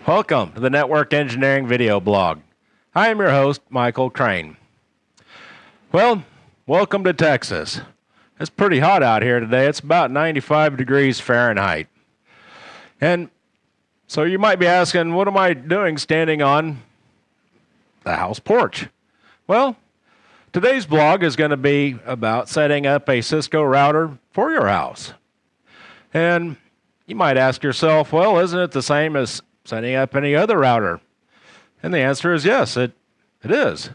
Welcome to the Network Engineering Video Blog. I am your host, Michael Crane. Well, welcome to Texas. It's pretty hot out here today. It's about 95 degrees Fahrenheit. And so you might be asking, what am I doing standing on the house porch? Well, today's blog is going to be about setting up a Cisco router for your house. And you might ask yourself, well, isn't it the same as setting up any other router? And the answer is yes, it is.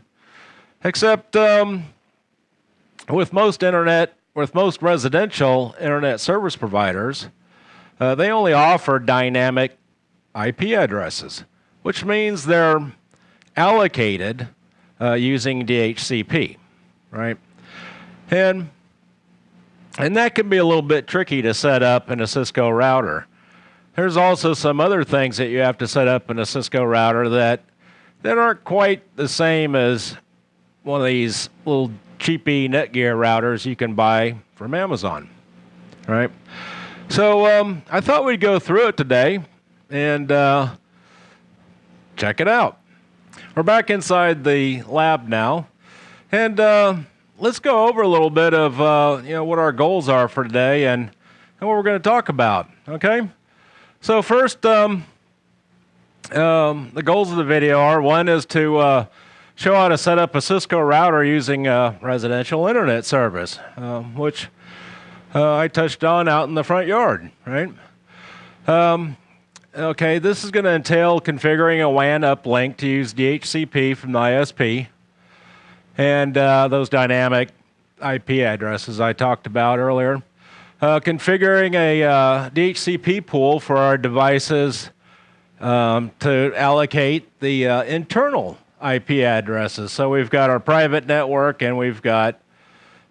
Except with most residential internet service providers, they only offer dynamic IP addresses, which means they're allocated using DHCP, right? And that can be a little bit tricky to set up in a Cisco router. There's also some other things that you have to set up in a Cisco router that aren't quite the same as one of these little cheapy Netgear routers you can buy from Amazon, right? So I thought we'd go through it today and check it out. We're back inside the lab now, and let's go over a little bit of what our goals are for today and what we're going to talk about. Okay. So first, the goals of the video are: one is to show how to set up a Cisco router using residential internet service, which I touched on out in the front yard, right? Okay, this is going to entail configuring a WAN uplink to use DHCP from the ISP and those dynamic IP addresses I talked about earlier. Configuring a DHCP pool for our devices to allocate the internal IP addresses. So we've got our private network and we've got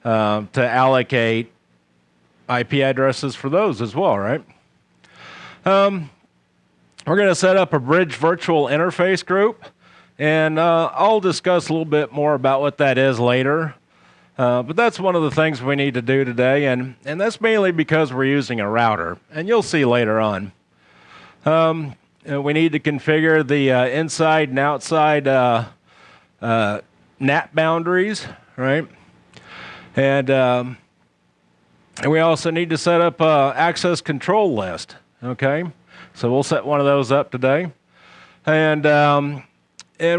to allocate IP addresses for those as well, right? We're going to set up a bridge virtual interface group, and I'll discuss a little bit more about what that is later. But that's one of the things we need to do today, and that's mainly because we're using a router, and you'll see later on. We need to configure the inside and outside NAT boundaries, right? And we also need to set up an access control list, okay? So we'll set one of those up today. And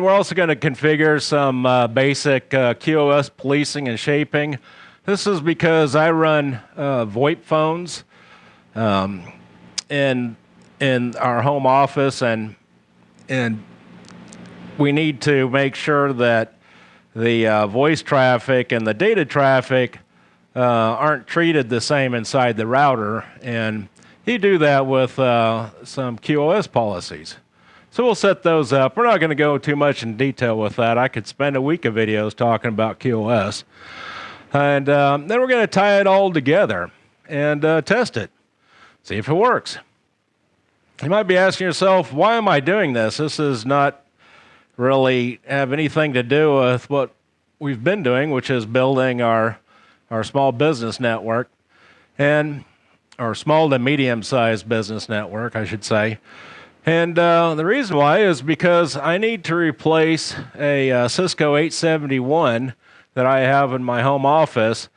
we're also going to configure some basic QoS Policing and Shaping. This is because I run VoIP phones in our home office, and we need to make sure that the voice traffic and the data traffic aren't treated the same inside the router, and you do that with some QoS policies. So we'll set those up. We're not going to go too much in detail with that. I could spend a week of videos talking about QoS. And then we're going to tie it all together and test it, see if it works. You might be asking yourself, why am I doing this? This does not really have anything to do with what we've been doing, which is building our small business network, and our small to medium-sized business network, I should say. And the reason why is because I need to replace a Cisco 871 that I have in my home office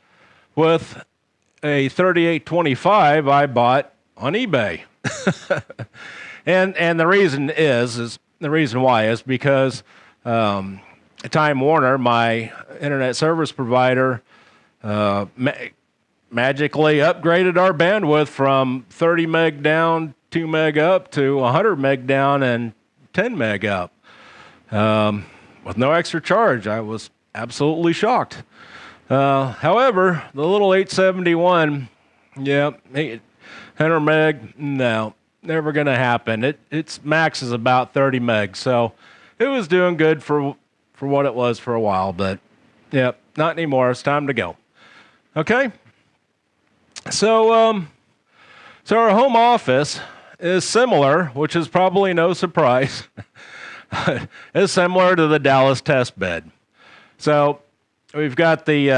with a 3825 I bought on eBay. and the reason why is because Time Warner, my internet service provider, magically upgraded our bandwidth from 30 meg down, 2 meg up, to 100 meg down and 10 meg up with no extra charge. I was absolutely shocked. However, the little 871, 100 meg, no, never going to happen. Its max is about 30 meg, so it was doing good for what it was for a while, but not anymore. It's time to go. Okay. So our home office is similar, which is probably no surprise, is similar to the Dallas test bed. So we've got the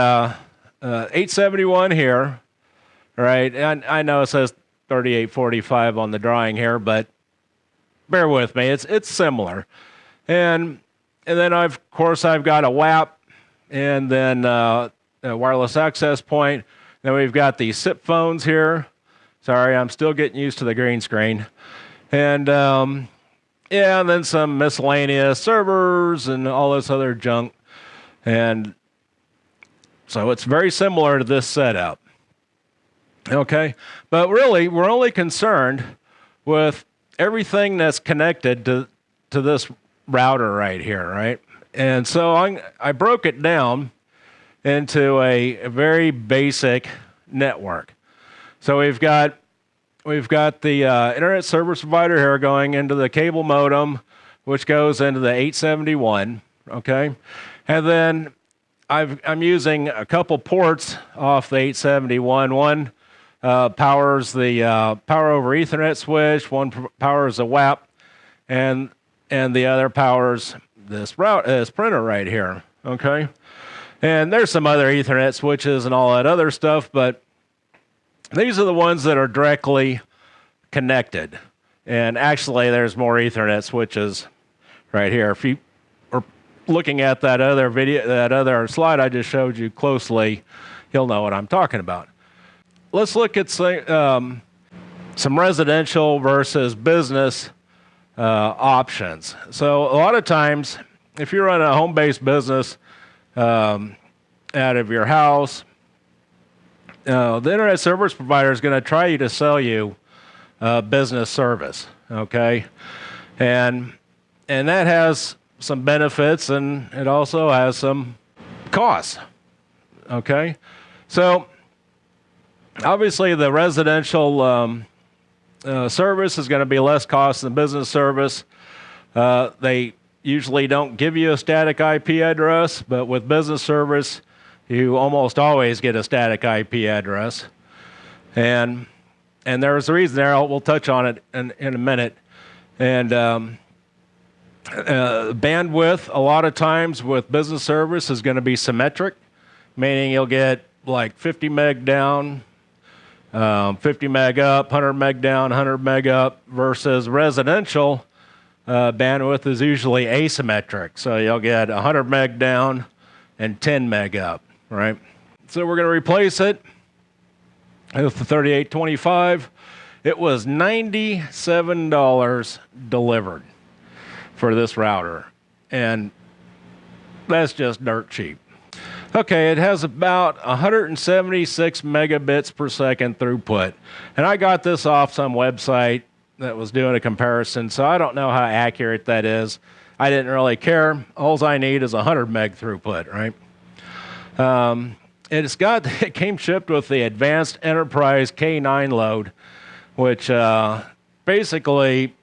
871 here, right? And I know it says 3845 on the drawing here, but bear with me. It's similar. And then of course I've got a WAP and then a wireless access point. Then we've got these SIP phones here. Sorry, I'm still getting used to the green screen. And yeah, and then some miscellaneous servers and all this other junk. And so it's very similar to this setup. Okay, but really we're only concerned with everything that's connected to this router right here, right? And so I broke it down into a very basic network. So we've got the internet service provider here going into the cable modem, which goes into the 871, okay? And then I'm using a couple ports off the 871. One powers the power over Ethernet switch, one powers the WAP, and the other powers this printer right here, okay? And there's some other Ethernet switches and all that other stuff, but these are the ones that are directly connected. And actually, there's more Ethernet switches right here. If you are looking at that other video, that other slide I just showed you closely, you'll know what I'm talking about. Let's look at some residential versus business options. So a lot of times, if you run a home-based business out of your house, the internet service provider is going to try to sell you business service, okay? And that has some benefits, and it also has some costs, okay? So obviously the residential service is going to be less cost than business service. They usually don't give you a static IP address, but with business service, you almost always get a static IP address. And there's a reason there. We'll touch on it in a minute. And bandwidth, a lot of times with business service, is going to be symmetric, meaning you'll get like 50 meg down, 50 meg up, 100 meg down, 100 meg up, versus residential bandwidth is usually asymmetric. So you'll get 100 meg down and 10 meg up, right? So we're going to replace it with the 3825. It was $97 delivered for this router, and that's just dirt cheap. Okay, it has about 176 megabits per second throughput, and I got this off some website that was doing a comparison, so I don't know how accurate that is. I didn't really care. All I need is 100 meg throughput, right? It came shipped with the Advanced Enterprise K9 load, which basically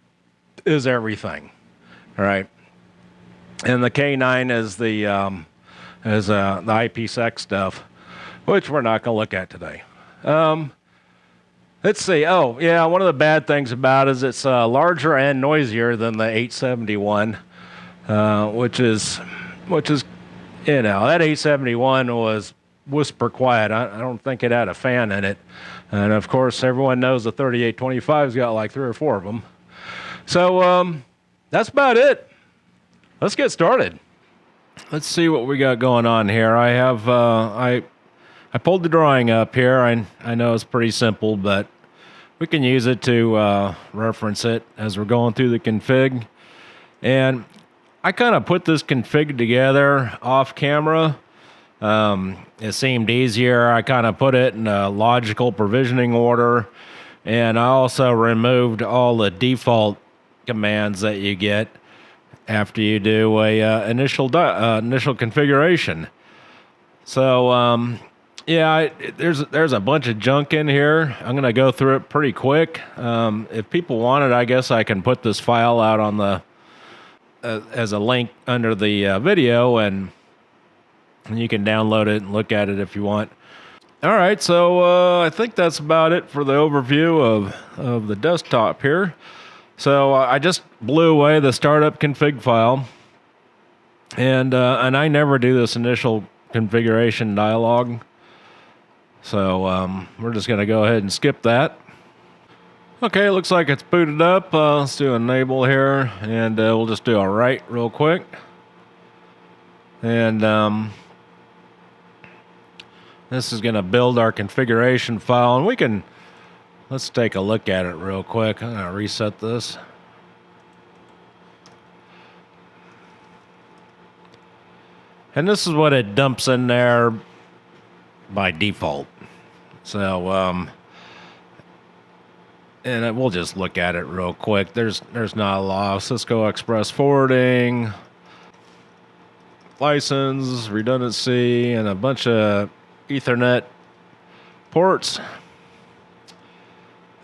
is everything, right? And the K9 is the IPsec stuff, which we're not going to look at today. Let's see. Oh, yeah, one of the bad things about it is it's larger and noisier than the 871, which is, you know, that 871 was whisper quiet. I don't think it had a fan in it. And of course, everyone knows the 3825's got like 3 or 4 of them. So that's about it. Let's get started. Let's see what we got going on here. I have I pulled the drawing up here. I know it's pretty simple, but we can use it to reference it as we're going through the config. And I kind of put this config together off camera. It seemed easier. I kind of put it in a logical provisioning order, and I also removed all the default commands that you get after you do a initial configuration. So yeah, there's a bunch of junk in here. I'm gonna go through it pretty quick. If people want it, I guess I can put this file out on the as a link under the video, and you can download it and look at it if you want. All right, so I think that's about it for the overview of the desktop here. So I just blew away the startup config file, and I never do this initial configuration dialog. So we're just going to go ahead and skip that. Okay, looks like it's booted up. Let's do enable here, and we'll just do a write real quick. And this is going to build our configuration file, and let's take a look at it real quick. I'm going to reset this. And this is what it dumps in there by default. So, and we'll just look at it real quick. There's not a lot. Cisco Express Forwarding, license, redundancy, and a bunch of Ethernet ports.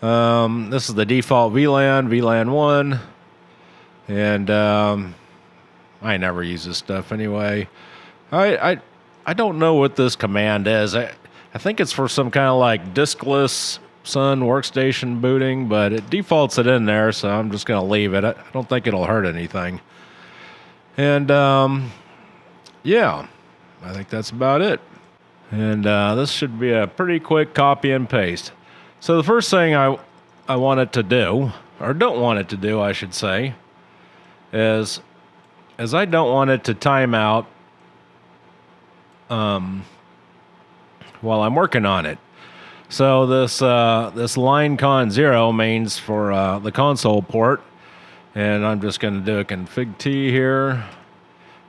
This is the default VLAN, VLAN 1. And I never use this stuff anyway. I don't know what this command is. I think it's for some kind of like diskless Sun workstation booting, but it defaults it in there, so I'm just going to leave it. I don't think it'll hurt anything. And yeah, I think that's about it. And this should be a pretty quick copy and paste. So the first thing I want it to do, or don't want it to do, I should say, is I don't want it to time out while I'm working on it. So this line con 0 means for the console port, and I'm just going to do a config T here,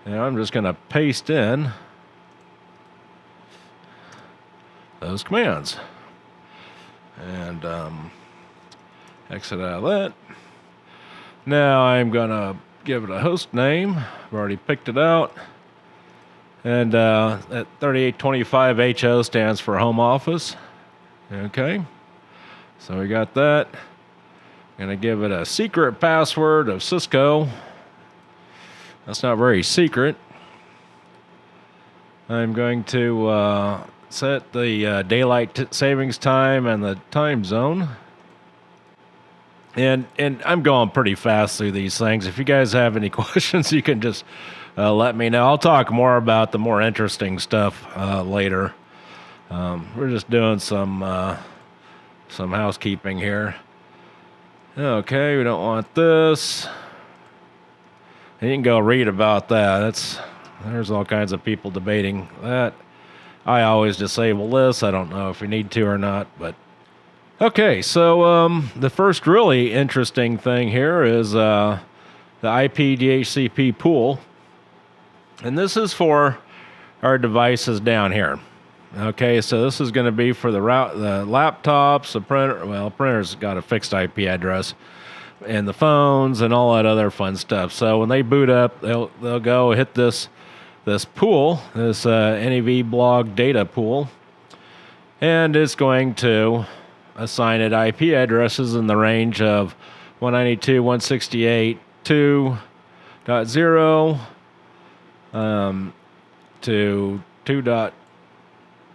and I'm just going to paste in those commands, and exit out of that. Now I'm going to give it a host name. I've already picked it out, and that 3825 HO stands for home office. Okay, so we got that. I'm going to give it a secret password of Cisco. That's not very secret. I'm going to set the daylight savings time and the time zone. And I'm going pretty fast through these things. If you guys have any questions, you can just let me know. I'll talk more about the more interesting stuff later. We're just doing some housekeeping here. Okay, we don't want this. And you can go read about that. There's all kinds of people debating that. I always disable this. I don't know if we need to or not, but okay. So the first really interesting thing here is the Ip Dhcp Pool, and this is for our devices down here. Okay, so this is going to be for the laptops, the printer. Well, printer's got a fixed IP address, and the phones and all that other fun stuff. So when they boot up, they'll go hit this pool, this NEV blog data pool, and it's going to assign it IP addresses in the range of 192.168.2.0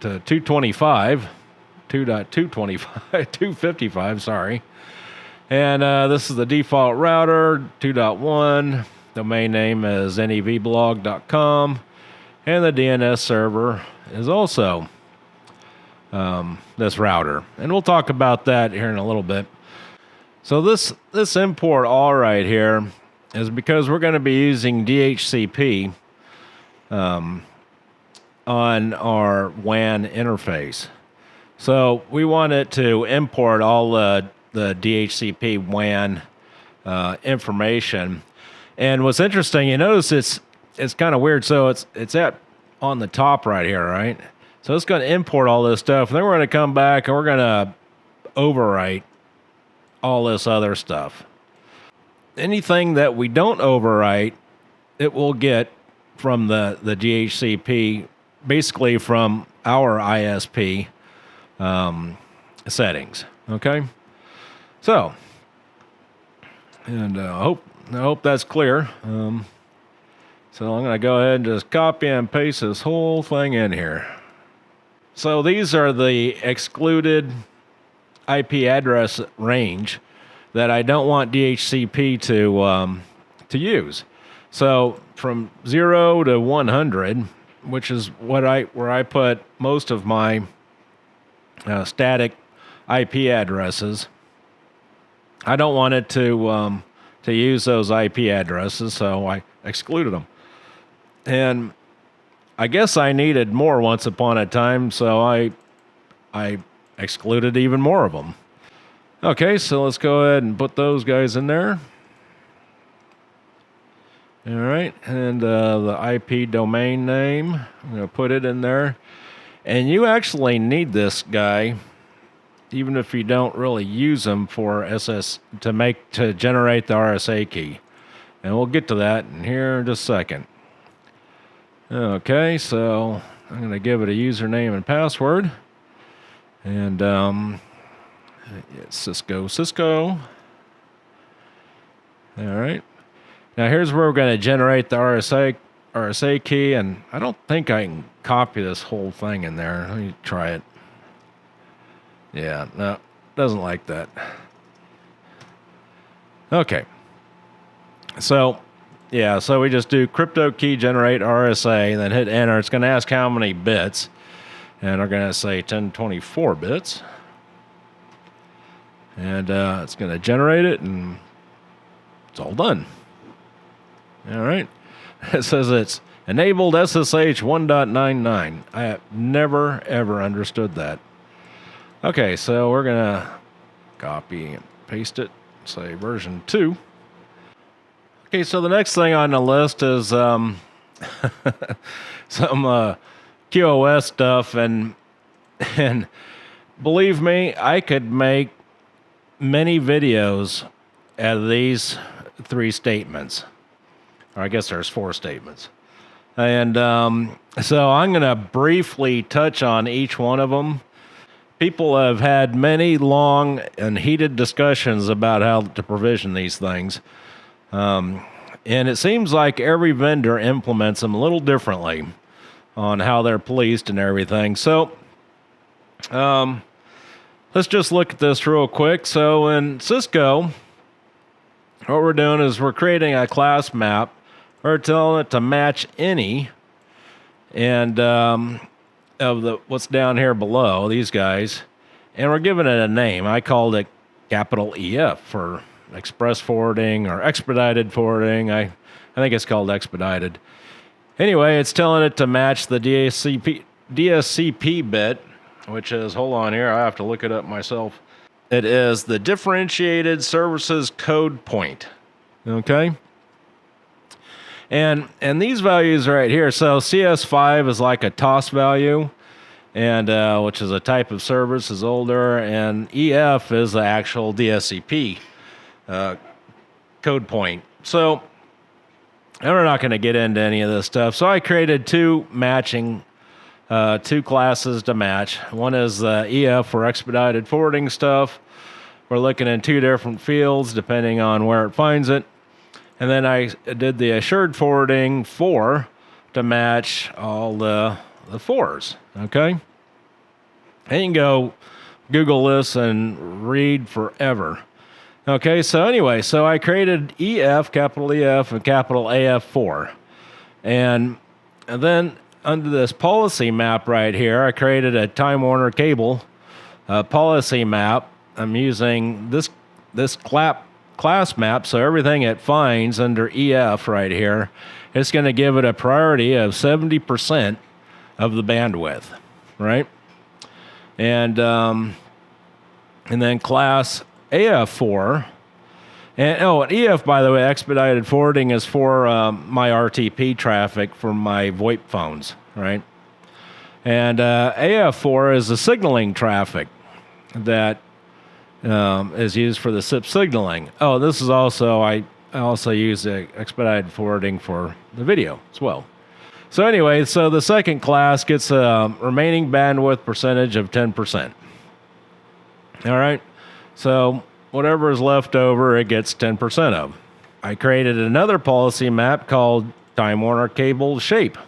to 225, 2.255, sorry. And this is the default router, 2.1. Domain name is nevblog.com. And the DNS server is also this router. And we'll talk about that here in a little bit. So this import all right here is because we're going to be using DHCP on our WAN interface. So we want it to import all the DHCP WAN information. And what's interesting, you notice it's kind of weird. So it's on the top right here, right? So it's going to import all this stuff. And then we're going to come back and we're going to overwrite all this other stuff. Anything that we don't overwrite, it will get from the DHCP, basically from our ISP settings. Okay, so and I hope that's clear. So I'm going to go ahead and just copy and paste this whole thing in here. So these are the excluded IP address range that I don't want DHCP to use. So from 0 to 100, which is where I put most of my static IP addresses. I don't want it to use those IP addresses, so I excluded them. And I guess I needed more once upon a time, so I excluded even more of them. Okay, so let's go ahead and put those guys in there. All right, and the IP domain name, I'm going to put it in there. And you actually need this guy, even if you don't really use them for to generate the RSA key. And we'll get to that in here in just a second. Okay, so I'm going to give it a username and password. And Cisco. All right. Now here's where we're going to generate the RSA key, and I don't think I can copy this whole thing in there. Let me try it. Yeah, no, doesn't like that. Okay. So, yeah, so we just do crypto key generate RSA, and then hit enter. It's going to ask how many bits, and we're going to say 1024 bits. And it's going to generate it, and it's all done. All right. It says it's enabled SSH 1.99. I have never, ever understood that. Okay, so we're going to copy and paste it, say version 2. Okay, so the next thing on the list is some QoS stuff, and believe me, I could make many videos out of these 3 statements. Or I guess there's 4 statements. And so I'm going to briefly touch on each one of them. People have had many long and heated discussions about how to provision these things. And it seems like every vendor implements them a little differently on how they're policed and everything. So let's just look at this real quick. So in Cisco, what we're doing is we're creating a class map. We're telling it to match any and of what's down here below, these guys, and we're giving it a name. I called it capital EF for express forwarding or expedited forwarding. I think it's called expedited. Anyway, it's telling it to match the DSCP bit, which is, hold on here, I have to look it up myself. It is the differentiated services code point. Okay? And these values right here, so CS5 is like a TOS value, and which is a type of service, is older, and EF is the actual DSCP code point. So, and we're not going to get into any of this stuff. So I created 2 matching, 2 classes to match. One is EF for expedited forwarding stuff. We're looking in 2 different fields depending on where it finds it. And then I did the assured forwarding 4 to match all the 4s, okay? And you can go Google this and read forever. Okay, so anyway, so I created EF, capital EF, and capital AF4. And then under this policy map right here, I created a Time Warner Cable policy map. I'm using this class map, so everything it finds under EF right here, it's going to give it a priority of 70% of the bandwidth, right? And then class AF4, and EF, by the way, expedited forwarding is for my RTP traffic from my VoIP phones, right? And AF4 is the signaling traffic that is used for the SIP signaling. Oh, this is also, I also use the expedited forwarding for the video as well. So anyway, so the second class gets a remaining bandwidth percentage of 10%. All right, so whatever is left over, it gets 10% of. I created another policy map called Time Warner Cable Shape.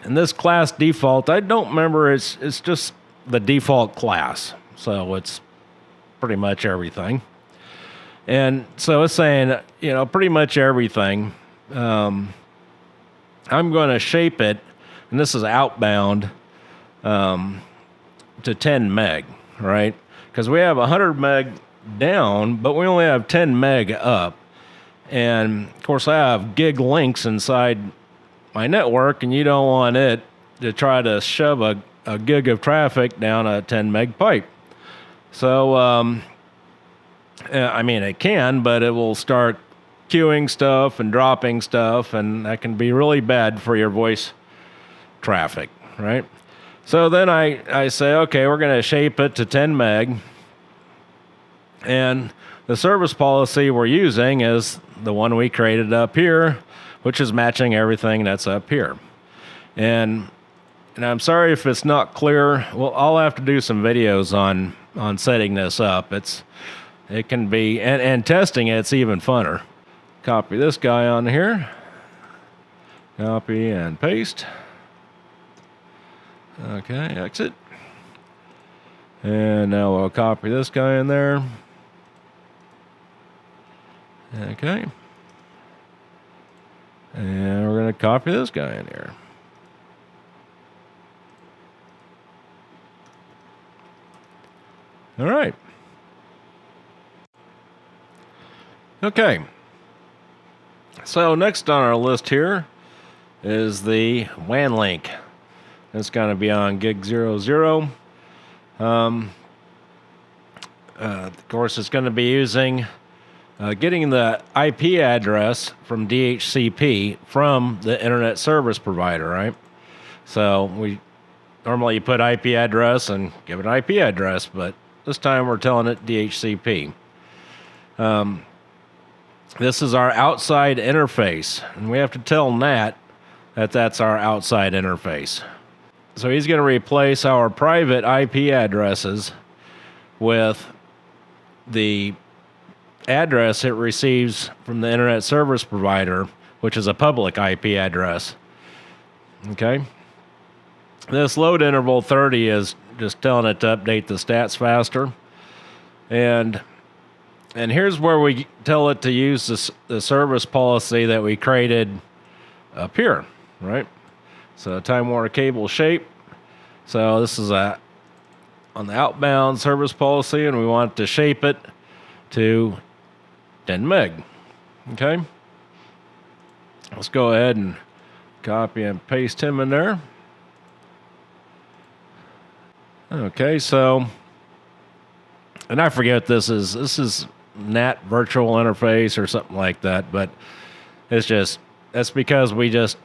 And this class default, I don't remember, it's just the default class. So it's pretty much everything. And so it's saying, pretty much everything. I'm going to shape it, and this is outbound, to 10 meg, right? Because we have 100 meg down, but we only have 10 meg up. And of course I have gig links inside my network, and you don't want it to try to shove a gig of traffic down a 10 meg pipe. So, I mean, it can, but it will start queuing stuff and dropping stuff, and that can be really bad for your voice traffic, right? So then I say, okay, we're going to shape it to 10 meg. And the service policy we're using is the one we created up here, which is matching everything that's up here. And I'm sorry if it's not clear. Well, I'll have to do some videos on setting this up. It can be, and testing it's even funner. Copy this guy on here. Copy and paste. Okay, exit. And now we'll copy this guy in there. Okay. And we're going to copy this guy in here. All right. Okay. So next on our list here is the WAN link. It's going to be on gig 00. Of course, it's going to be using getting the IP address from DHCP from the internet service provider, right? So we normally you put IP address and give it an IP address, but this time we're telling it DHCP. This is our outside interface, and we have to tell NAT that that's our outside interface. So he's going to replace our private IP addresses with the address it receives from the internet service provider, which is a public IP address. Okay? This load interval 30 is just telling it to update the stats faster. And here's where we tell it to use the service policy that we created up here, right? So Time Warner cable shape. So this is on the outbound service policy, and we want to shape it to 10 meg. Okay. Let's go ahead and copy and paste him in there. Okay, so, and I forget this is NAT virtual interface or something like that, but that's because we just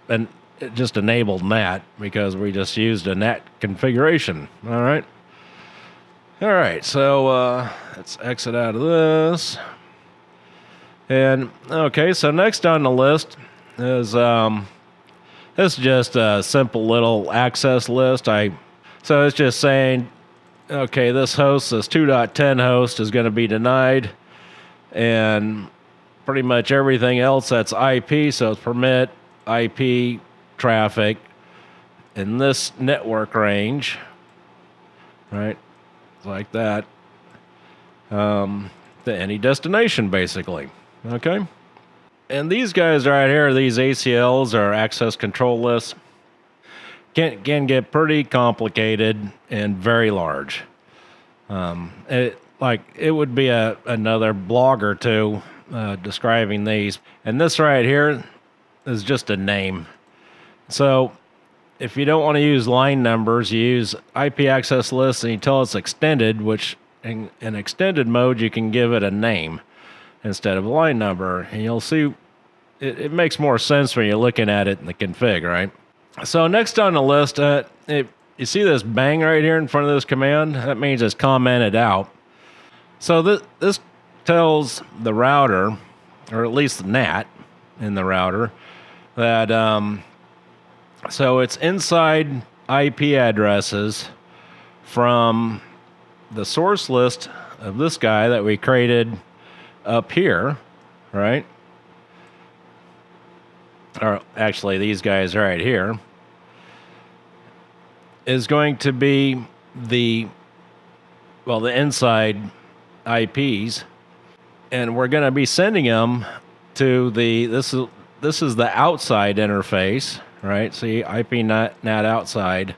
enabled NAT because we just used a NAT configuration. All right, so let's exit out of this. And okay, so next on the list is this is just a simple little access list. So it's just saying, okay, this 2.10 host is going to be denied, and pretty much everything else that's IP, so it's permit IP traffic in this network range, right? Like that, to any destination, basically. Okay, and these guys right here, these ACLs or access control lists, can get pretty complicated and very large. It would be another blog or two describing these, and this right here is just a name. So if you don't want to use line numbers, you use IP access lists and you tell it's extended, which in extended mode, you can give it a name instead of a line number. And you'll see it makes more sense when you're looking at it in the config, right? So next on the list, you see this bang right here in front of this command? That means it's commented out. So this tells the router, or at least the NAT in the router, that so it's inside IP addresses from the source list of this guy that we created up here, right? Or actually, these guys right here is going to be the inside IPs, and we're going to be sending them to this is the outside interface, right? See, IP NAT outside.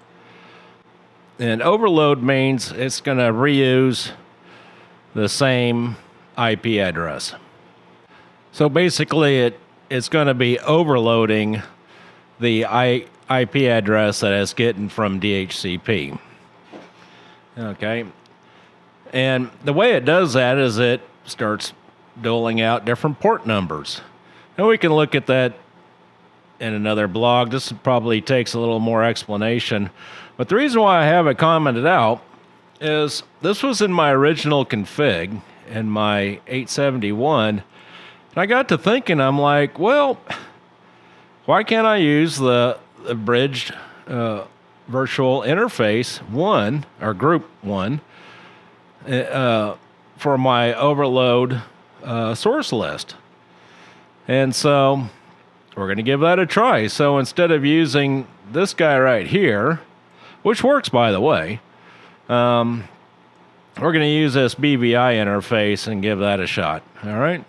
And overload means it's going to reuse the same IP address. So basically it's going to be overloading the IP address that it's getting from DHCP. Okay. And the way it does that is it starts doling out different port numbers. And we can look at that in another blog. This probably takes a little more explanation. But the reason why I have it commented out is this was in my original config in my 871. And I got to thinking, I'm like, well, why can't I use the bridged virtual interface 1 or group 1 for my overload source list? And so we're going to give that a try. So instead of using this guy right here, which works by the way, we're going to use this BVI interface and give that a shot. All right.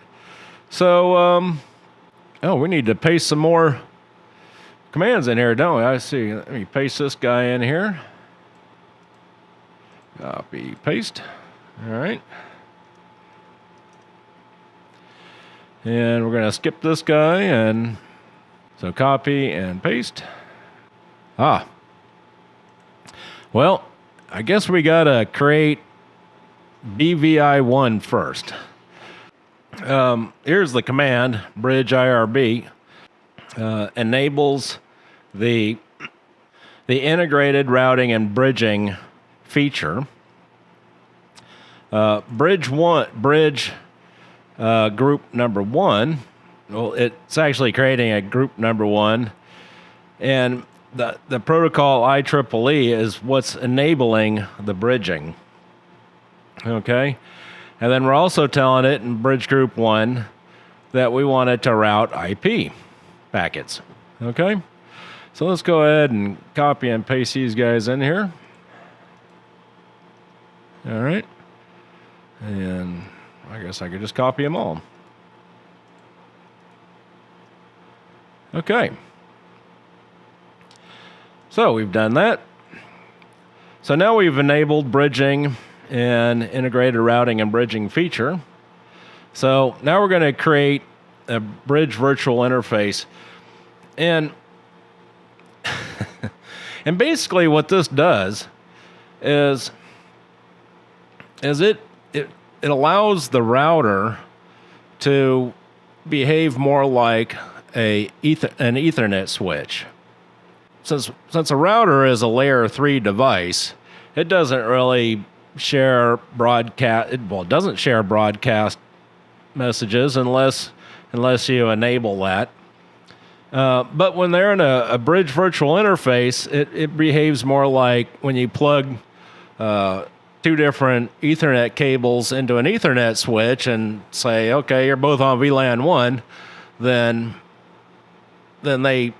So, oh, we need to paste some more commands in here, don't we? I see. Let me paste this guy in here. Copy, paste. All right. And we're going to skip this guy, and so copy and paste. Ah. Well, I guess we got to create BVI1 first. Here's the command, bridge IRB. Enables the integrated routing and bridging feature. Bridge group number 1. Well, it's actually creating a group number 1, and the protocol IEEE is what's enabling the bridging. Okay, and then we're also telling it in bridge group 1 that we want it to route IP packets. Okay, so let's go ahead and copy and paste these guys in here. All right, and I guess I could just copy them all. Okay, so we've done that. So now we've enabled bridging and integrated routing and bridging feature. So now we're going to create a bridge virtual interface. And and basically what this does is it allows the router to behave more like an Ethernet switch. Since a router is a layer 3 device, it doesn't really share broadcast. It doesn't share broadcast messages unless you enable that. But when they're in a bridge virtual interface, it behaves more like when you plug 2 different Ethernet cables into an Ethernet switch and say, okay, you're both on VLAN 1, then they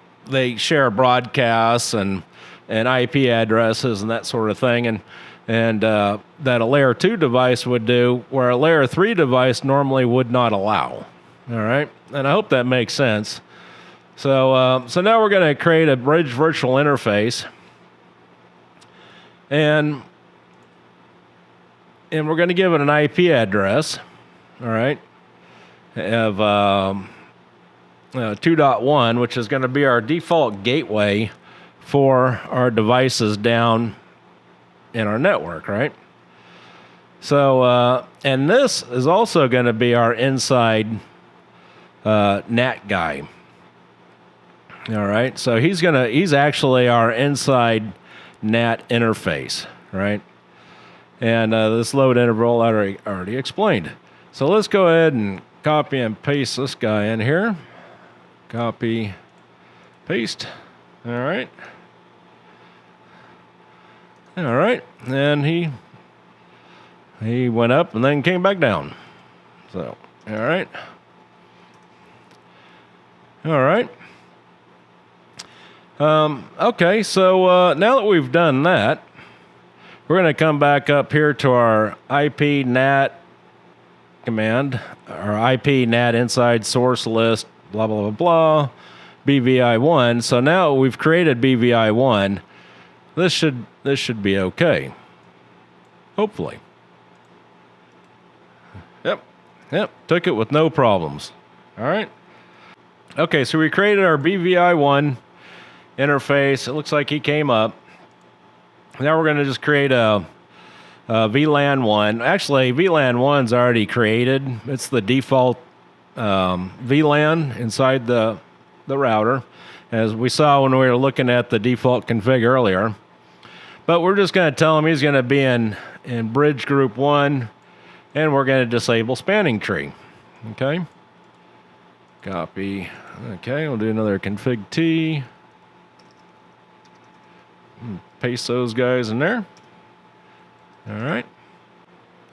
share broadcasts and IP addresses and that sort of thing, and that a layer 2 device would do, where a layer 3 device normally would not allow. All right, and I hope that makes sense. So now we're going to create a bridge virtual interface, and we're going to give it an IP address. All right, of 2.1, which is going to be our default gateway for our devices down in our network, right? So, and this is also going to be our inside NAT guy. All right, so he's actually our inside NAT interface, right? And this load interval I already explained. So let's go ahead and copy and paste this guy in here. Copy, paste. All right. All right, and he went up and then came back down. So, all right. All right. Okay, so now that we've done that, we're going to come back up here to our IP NAT command, our IP NAT inside source list, blah, blah, blah, blah, BVI1. So now we've created BVI1. This should be okay. Hopefully. Yep, took it with no problems. All right. Okay, so we created our BVI1 interface. It looks like he came up. Now we're going to just create a VLAN 1. Actually, VLAN 1's already created. It's the default VLAN inside the router, as we saw when we were looking at the default config earlier. But we're just going to tell him he's going to be in bridge group 1, and we're going to disable spanning tree. Okay. Copy. Okay, we'll do another config T. Paste those guys in there. All right.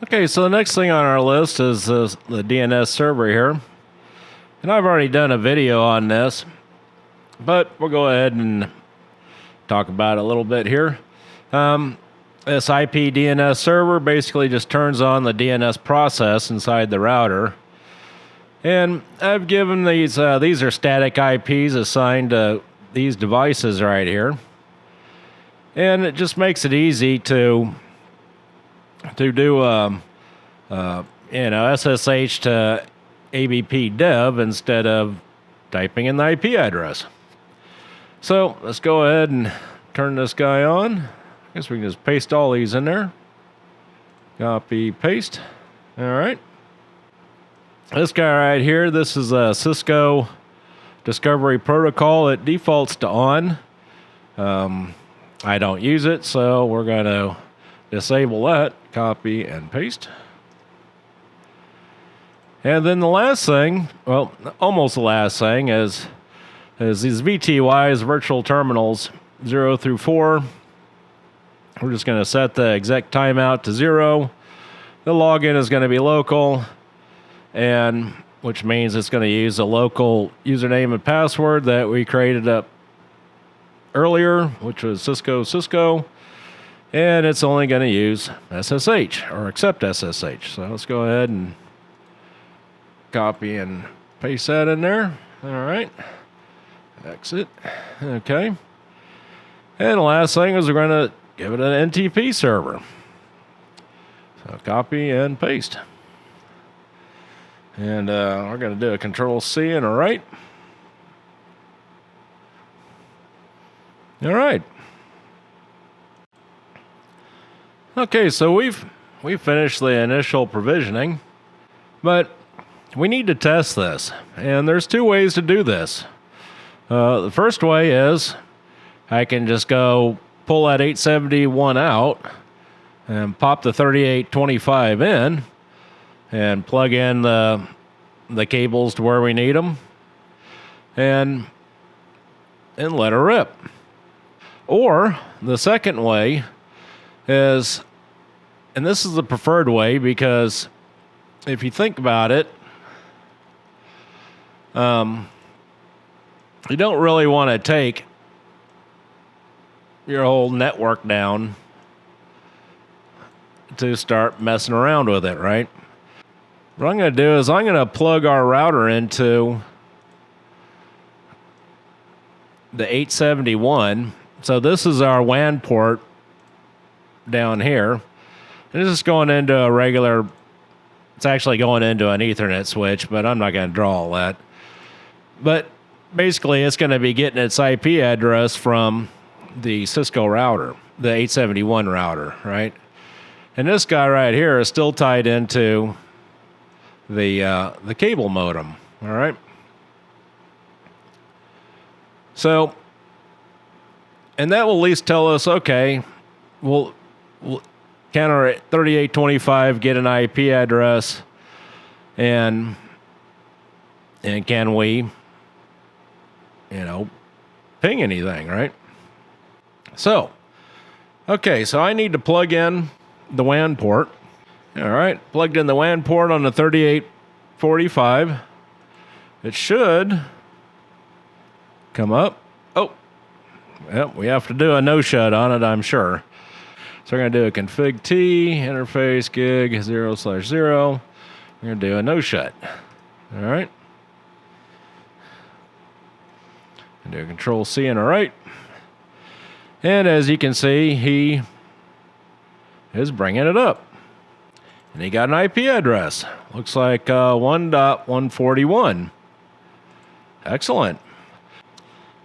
Okay, so the next thing on our list is the DNS server here. And I've already done a video on this, but we'll go ahead and talk about it a little bit here. This IP DNS server basically just turns on the DNS process inside the router. And I've given these are static IPs assigned to these devices right here. And it just makes it easy to do SSH to ABP dev instead of typing in the IP address. So let's go ahead and turn this guy on. I guess we can just paste all these in there. Copy, paste. All right. This guy right here, this is a Cisco Discovery Protocol. It defaults to on. I don't use it, so we're going to disable that. Copy and paste. And then the last thing, well, almost the last thing, is these VTYs, virtual terminals, 0 through 4. We're just going to set the exec timeout to 0. The login is going to be local, and which means it's going to use a local username and password that we created up earlier, which was Cisco, and it's only going to use SSH or accept SSH. So let's go ahead and copy and paste that in there. All right. Exit. Okay. And the last thing is we're going to give it an NTP server. So copy and paste. And we're going to do a Control-C and a write. All right. Okay, so we've finished the initial provisioning, but we need to test this, and there's two ways to do this. The first way is I can just go pull that 871 out and pop the 3825 in and plug in the cables to where we need them and let her rip. Or the second way is, and this is the preferred way because if you think about it, you don't really want to take your whole network down to start messing around with it, right? What I'm going to do is I'm going to plug our router into the 871. So this is our WAN port down here. And this is going into a regular, it's actually going into an Ethernet switch, but I'm not going to draw all that. But basically it's going to be getting its IP address from the Cisco router, the 871 router, right? And this guy right here is still tied into the cable modem, all right? So, and that will at least tell us, okay, we'll can our 3825 get an IP address, and can we, ping anything, right? So, okay, so I need to plug in the WAN port. All right, plugged in the WAN port on the 3845. It should come up. Oh, well, we have to do a no-shut on it, I'm sure. So we're going to do a config T, interface gig 0/0. We're going to do a no-shut. All right. And do a Control-C and a write. And as you can see, he is bringing it up. And he got an IP address. Looks like 1.141. Excellent.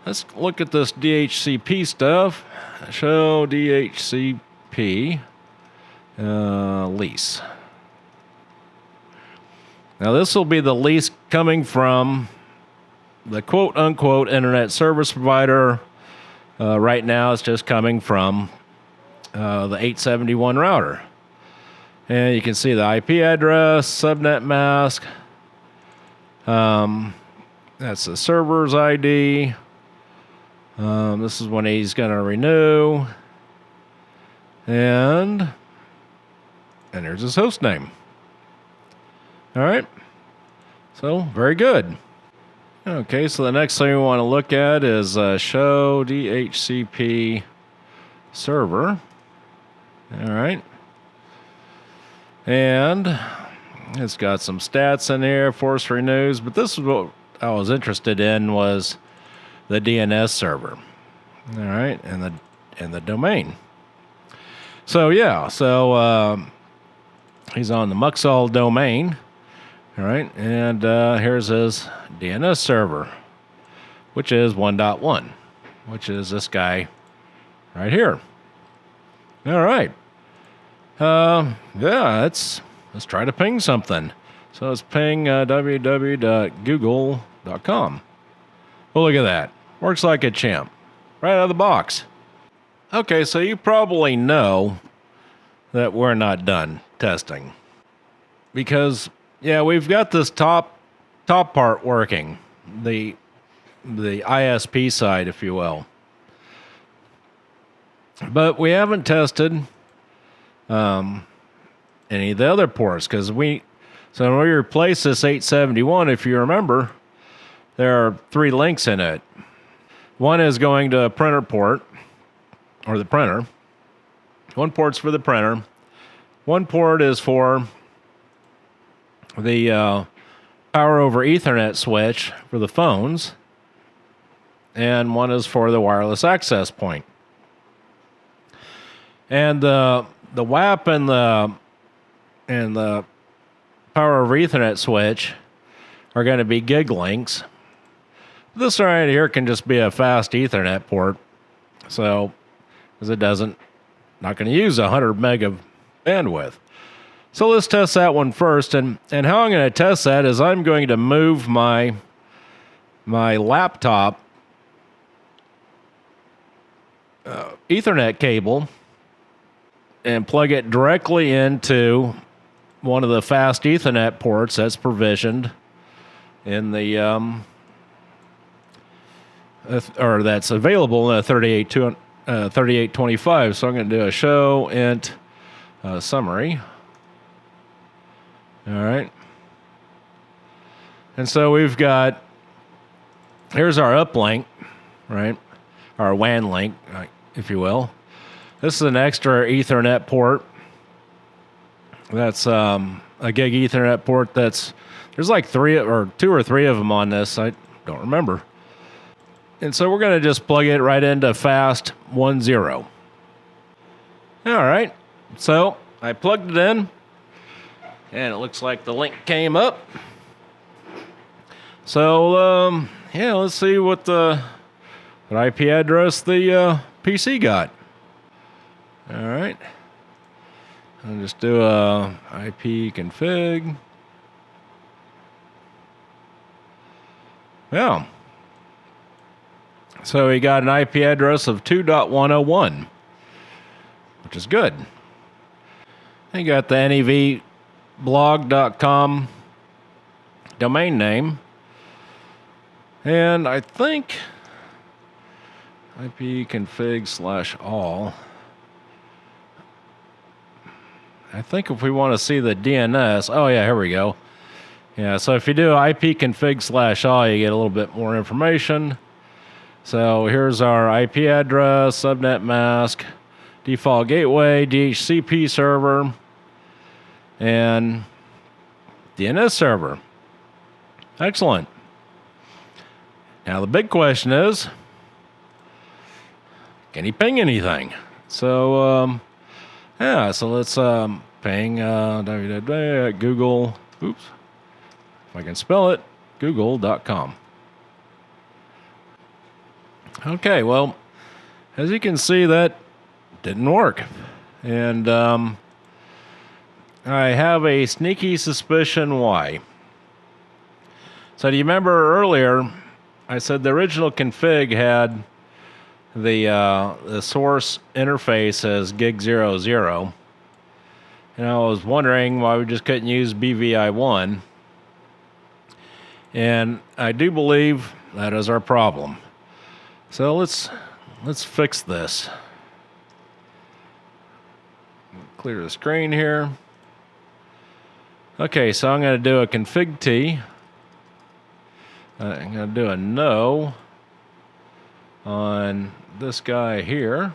Let's look at this DHCP stuff. Show DHCP lease. Now this will be the lease coming from the quote-unquote internet service provider. Right now it's just coming from the 871 router. And you can see the IP address, subnet mask. That's the server's ID. This is when he's going to renew. And there's his host name. All right. So, very good. Okay, so the next thing we want to look at is show DHCP server. All right. And it's got some stats in here, force renews, but this is what I was interested in, was the DNS server. All right, and the domain. So yeah, he's on the Muxall domain. All right, and here's his DNS server, which is 1.1, which is this guy right here. All right. Yeah, let's try to ping something. So let's ping www.google.com. Well, look at that. Works like a champ. Right out of the box. Okay, so you probably know that we're not done testing. Because, yeah, we've got this top part working. The ISP side, if you will. But we haven't tested any of the other ports, because so when we replace this 871, if you remember, there are 3 links in it. One is going to a printer port, or the printer. One port's for the printer. One port is for the power over Ethernet switch for the phones, and one is for the wireless access point. And the WAP and the power over Ethernet switch are going to be gig links. This right here can just be a fast Ethernet port, so because it not going to use 100 meg of bandwidth. So let's test that one first, and how I'm going to test that is I'm going to move my laptop Ethernet cable and plug it directly into one of the fast Ethernet ports that's provisioned in the or that's available in the 3825. So I'm going to do a show int summary. All right. And so we've got, here's our uplink, right? Our WAN link, if you will. This is an extra Ethernet port. That's a gig Ethernet port. There's like 2 or 3 of them on this. I don't remember. And so we're going to just plug it right into fast 10. All right. So I plugged it in, and it looks like the link came up. So yeah, let's see what IP address the PC got. All right. I'll just do a IP config. Yeah. So we got an IP address of 2.101, which is good. You got the nevblog.com domain name. And I think IP config /all. I think if we want to see the DNS, oh yeah, here we go. Yeah, so if you do IP config /all, you get a little bit more information. So here's our IP address, subnet mask, default gateway, DHCP server, and DNS server. Excellent. Now the big question is, can he ping anything? So yeah, so let's ping www.google, oops, if I can spell it, google.com. Okay, well, as you can see, that didn't work. And I have a sneaky suspicion why. So do you remember earlier I said the original config had the source interface as gig00, and I was wondering why we just couldn't use BVI1, and I do believe that is our problem. So let's fix this. Clear the screen here. Okay, so I'm going to do a config T. I'm going to do a no on this guy here.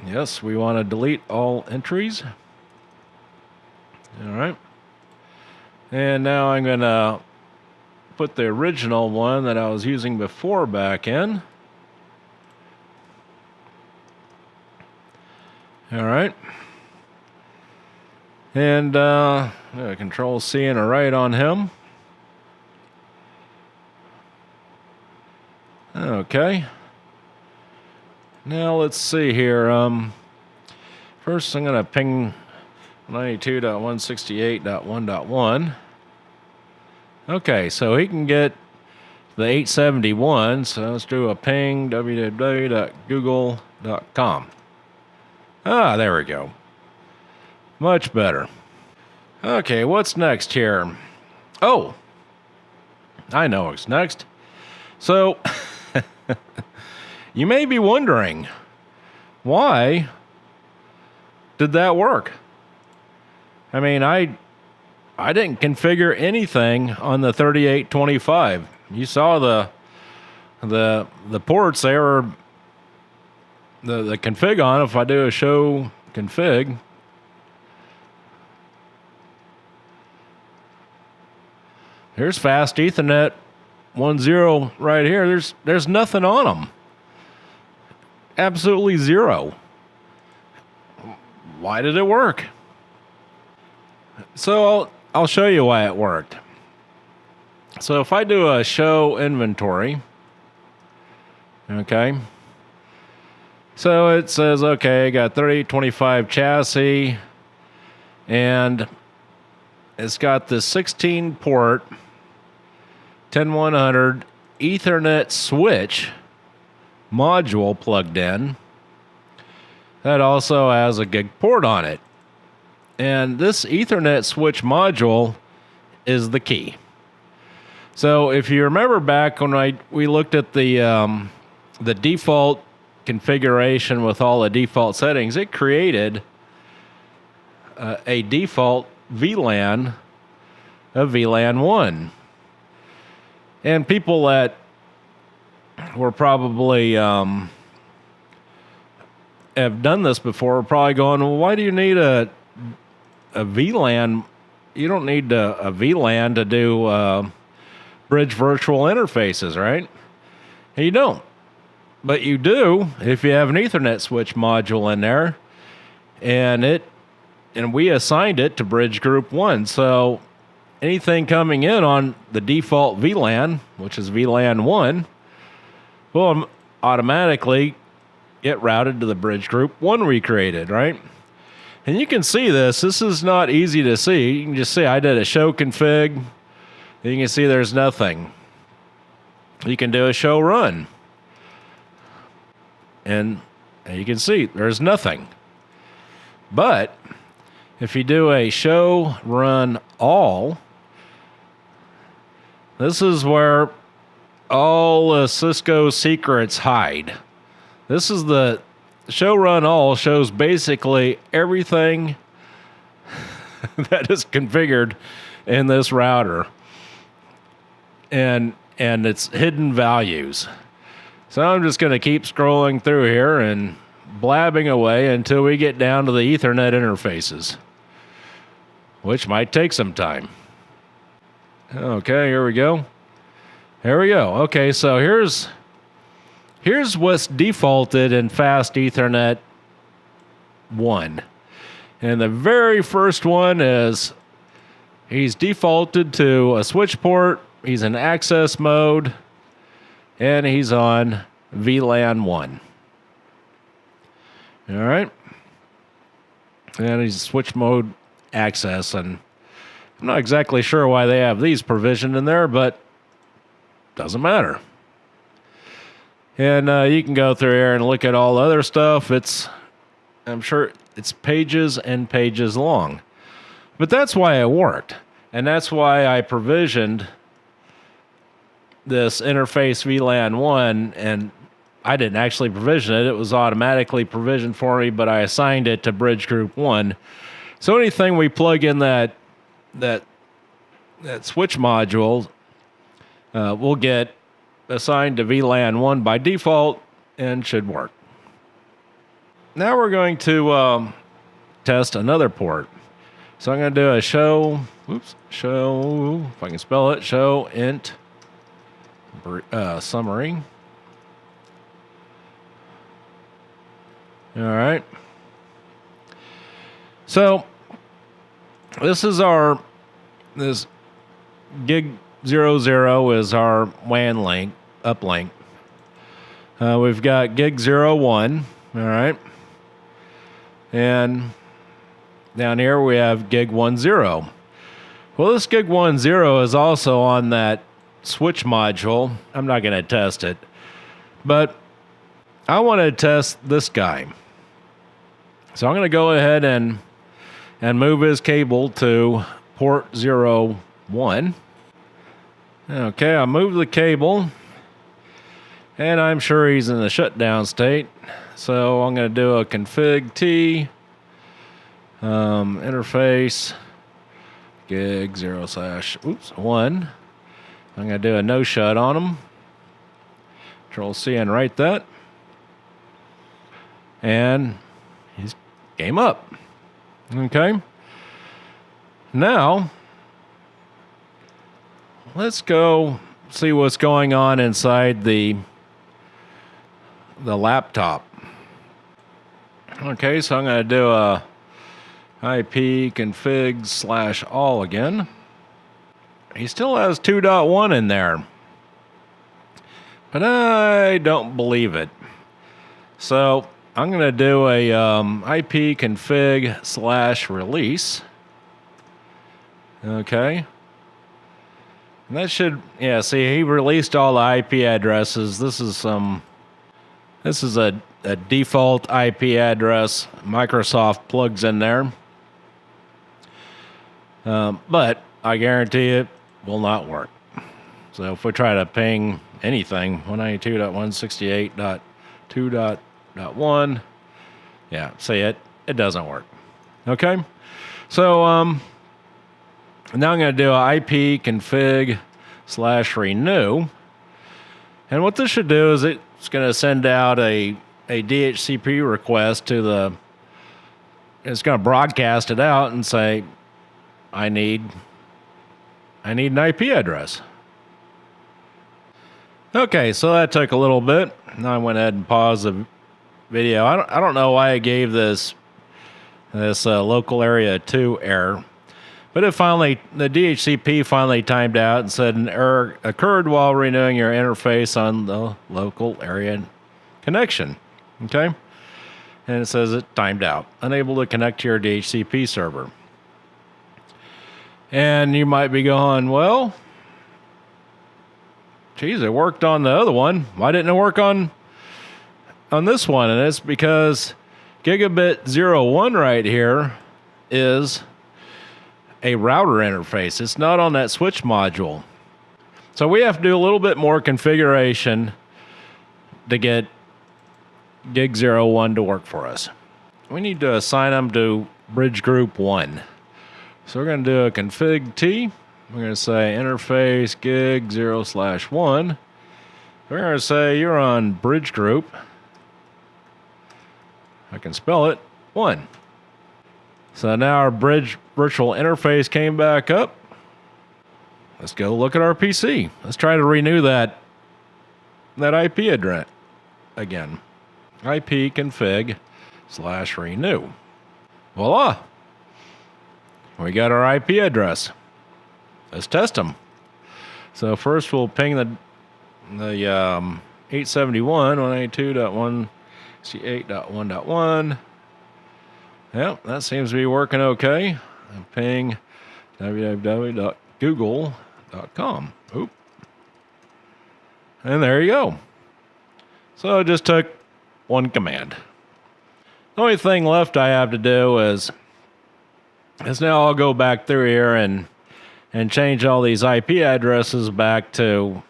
Yes, we want to delete all entries. All right. And now I'm going to put the original one that I was using before back in. All right. And Control C and a write on him. Okay. Now let's see here. First I'm going to ping 92.168.1.1. Okay, so he can get the 871, so let's do a ping www.google.com. Ah, there we go. Much better. Okay, what's next here? Oh, I know what's next. So, you may be wondering, why did that work? I mean, I didn't configure anything on the 3825. You saw the ports there, the config on. If I do a show config, here's fast Ethernet 1.0 right here. There's nothing on them. Absolutely zero. Why did it work? So I'll show you why it worked. So if I do a show inventory, okay, so it says, okay, I got 3825 chassis, and it's got the 16 port 10100 Ethernet switch module plugged in that also has a gig port on it. And this Ethernet switch module is the key. So if you remember back when we looked at the default configuration with all the default settings, it created a default VLAN of VLAN 1. And people that were probably have done this before are probably going, well, why do you need a VLAN? You don't need a VLAN to do bridge virtual interfaces, right? And you don't. But you do if you have an Ethernet switch module in there, and we assigned it to bridge group 1. So anything coming in on the default VLAN, which is VLAN 1, will automatically get routed to the bridge group 1 we created, right? And you can see this. This is not easy to see. You can just see I did a show config. You can see there's nothing. You can do a show run. And you can see there's nothing. But if you do a show run all, this is where all the Cisco secrets hide. This is the show run all shows basically everything that is configured in this router and its hidden values. So I'm just going to keep scrolling through here and blabbing away until we get down to the Ethernet interfaces, which might take some time. Okay, here we go. Here we go. Okay, so here's what's defaulted in fast Ethernet 1. And the very first one is he's defaulted to a switch port, he's in access mode, and he's on VLAN 1. All right. And he's switch mode access, and I'm not exactly sure why they have these provisioned in there, but doesn't matter. And you can go through here and look at all the other stuff. I'm sure it's pages and pages long. But that's why it worked. And that's why I provisioned this interface VLAN 1, and I didn't actually provision it. It was automatically provisioned for me, but I assigned it to Bridge Group 1. So anything we plug in that switch module will get assigned to VLAN 1 by default and should work. Now we're going to test another port. So I'm going to do a show, if I can spell it, show int summary. All right. So this is this gig 00 is our WAN link, uplink. We've got gig 01, all right. And down here we have gig 10. Well, this gig 10 is also on that switch module. I'm not going to test it, but I want to test this guy. So I'm going to go ahead and move his cable to port 01. Okay, I moved the cable, and I'm sure he's in the shutdown state. So I'm going to do a config T, interface, gig 0/1. I'm going to do a no shut on him. Control C and write that. And he's game up. Okay. Now, let's go see what's going on inside the laptop. Okay, so I'm going to do a IP config /all again. He still has 2.1 in there, but I don't believe it. So I'm going to do a IP config /release. Okay. And that should, yeah, see, he released all the IP addresses. This is a default IP address Microsoft plugs in there. But I guarantee it will not work. So if we try to ping anything, 192.168.2.1, yeah, see it doesn't work. Okay. So, now I'm going to do an IP config /renew. And what this should do is it's going to send out a DHCP request to it's going to broadcast it out and say, I need an IP address. Okay, so that took a little bit. Now I went ahead and paused the video. I don't know why I gave this local area 2 error. But the DHCP finally timed out and said an error occurred while renewing your interface on the local area connection. Okay? And it says it timed out. Unable to connect to your DHCP server. And you might be going, well, geez, it worked on the other one. Why didn't it work on this one? And it's because gigabit 01 right here is a router interface. It's not on that switch module. So we have to do a little bit more configuration to get gig 01 to work for us. We need to assign them to bridge group 1. So we're going to do a config T. We're going to say interface gig 0/1. We're going to say you're on bridge group. I can spell it 1. So now our bridge virtual interface came back up. Let's go look at our PC. Let's try to renew that IP address again. IP config /renew. Voila. We got our IP address. Let's test them. So first we'll ping the 871.192.168.1.1. Yep, that seems to be working okay. And ping www.google.com. Oop. And there you go. So it just took one command. The only thing left I have to do is now I'll go back through here and change all these IP addresses back to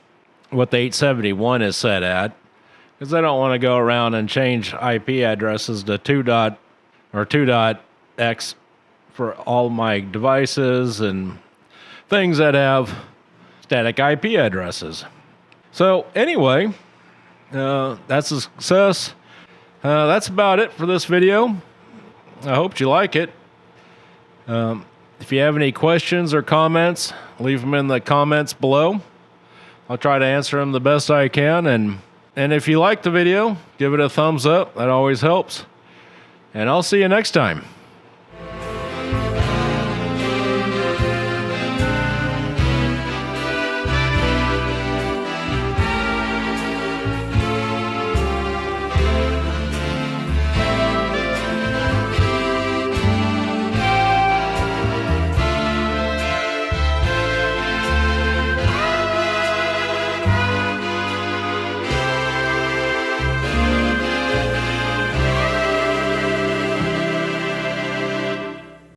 what the 871 is set at, because I don't want to go around and change IP addresses to 2.x for all my devices and things that have static IP addresses. So anyway, that's a success. That's about it for this video. I hope you like it. If you have any questions or comments, leave them in the comments below. I'll try to answer them the best I can. And if you like the video, give it a thumbs up. That always helps. And I'll see you next time.